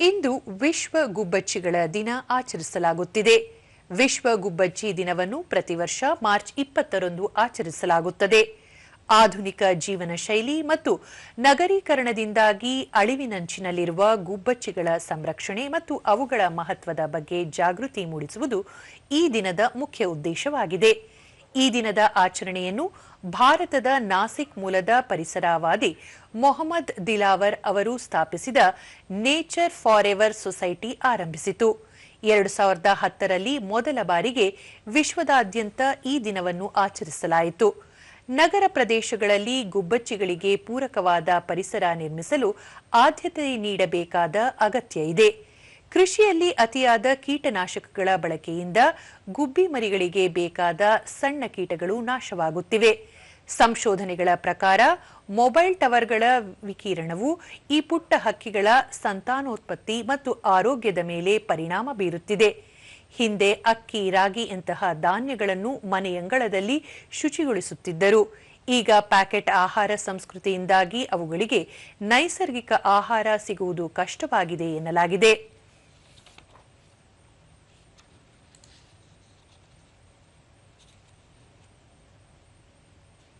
ಇಂದು ವಿಶ್ವ ಗುಬ್ಬಚ್ಚಿಗಳ ದಿನ ಆಚರಿಸಲಾಗುತ್ತಿದೆ. ವಿಶ್ವ ಗುಬ್ಬಚ್ಚಿ ದಿನವನ್ನು ಪ್ರತಿ ವರ್ಷ ಮಾರ್ಚ್ 20ರಂದು ಆಚರಿಸಲಾಗುತ್ತದೆ. ಆಧುನಿಕ ಜೀವನ ಶೈಲಿ ಮತ್ತು ನಗರೀಕರಣದಿಂದಾಗಿ ಅಳಿವಿನಂಚಿನಲ್ಲಿರುವ ಗುಬ್ಬಚ್ಚಿಗಳ ಸಂರಕ್ಷಣೆ ಮತ್ತು ಅವುಗಳ ಮಹತ್ವದ ಬಗ್ಗೆ ಜಾಗೃತಿ ಮೂಡಿಸುವುದು ಈ ದಿನದ ಮುಖ್ಯ ಉದ್ದೇಶವಾಗಿದೆ. ಈ ದಿನದ ಆಚರಣೆಯನ್ನು ಭಾರತದ ನಾಸಿಕ್ ಮೂಲದ ಪರಿಸರವಾದಿ ಮೊಹಮ್ಮದ್ ದಿಲಾವರ್ ಅವರು ಸ್ಥಾಪಿಸಿದ ನೇಚರ್ ಫಾರೆವರ್ ಸೊಸೈಟಿ ಆರಂಭಿಸಿತು. 2010ರಲ್ಲಿ ಮೊದಲ ಬಾರಿಗೆ ವಿಶ್ವದಾದ್ಯಂತ ಈ ದಿನವನ್ನು ಆಚರಿಸಲಾಯಿತು. ನಗರ ಪ್ರದೇಶಗಳಲ್ಲಿ ಗುಬ್ಬಚ್ಚಿಗಳಿಗೆ ಪೂರಕವಾದ ಪರಿಸರ ನಿರ್ಮಿಸಲು ಆದ್ಯತೆ ನೀಡಬೇಕಾದ ಅಗತ್ಯ ಇದೆ. ಕೃಷಿಯಲ್ಲಿ ಅತಿಯಾದ ಕೀಟನಾಶಕಗಳ ಬಳಕೆಯಿಂದ ಗುಬ್ಬಿ ಮರಿಗಳಿಗೆ ಬೇಕಾದ ಸಣ್ಣ ಕೀಟಗಳು ನಾಶವಾಗುತ್ತಿವೆ. ಸಂಶೋಧನೆಗಳ ಪ್ರಕಾರ ಮೊಬೈಲ್ ಟವರ್ಗಳ ವಿಕಿರಣವು ಈ ಪುಟ್ಟ ಹಕ್ಕಿಗಳ ಸಂತಾನೋತ್ಪತ್ತಿ ಮತ್ತು ಆರೋಗ್ಯದ ಮೇಲೆ ಪರಿಣಾಮ ಬೀರುತ್ತಿದೆ. ಹಿಂದೆ ಅಕ್ಕಿ, ರಾಗಿಯಂತಹ ಧಾನ್ಯಗಳನ್ನು ಮನೆಯಂಗಳದಲ್ಲಿ ಶುಚಿಗೊಳಿಸುತ್ತಿದ್ದರು. ಈಗ ಪ್ಯಾಕೆಟ್ ಆಹಾರ ಸಂಸ್ಕೃತಿಯಿಂದಾಗಿ ಅವುಗಳಿಗೆ ನೈಸರ್ಗಿಕ ಆಹಾರ ಸಿಗುವುದು ಕಷ್ಟವಾಗಿದೆ ಎನ್ನಲಾಗಿದೆ.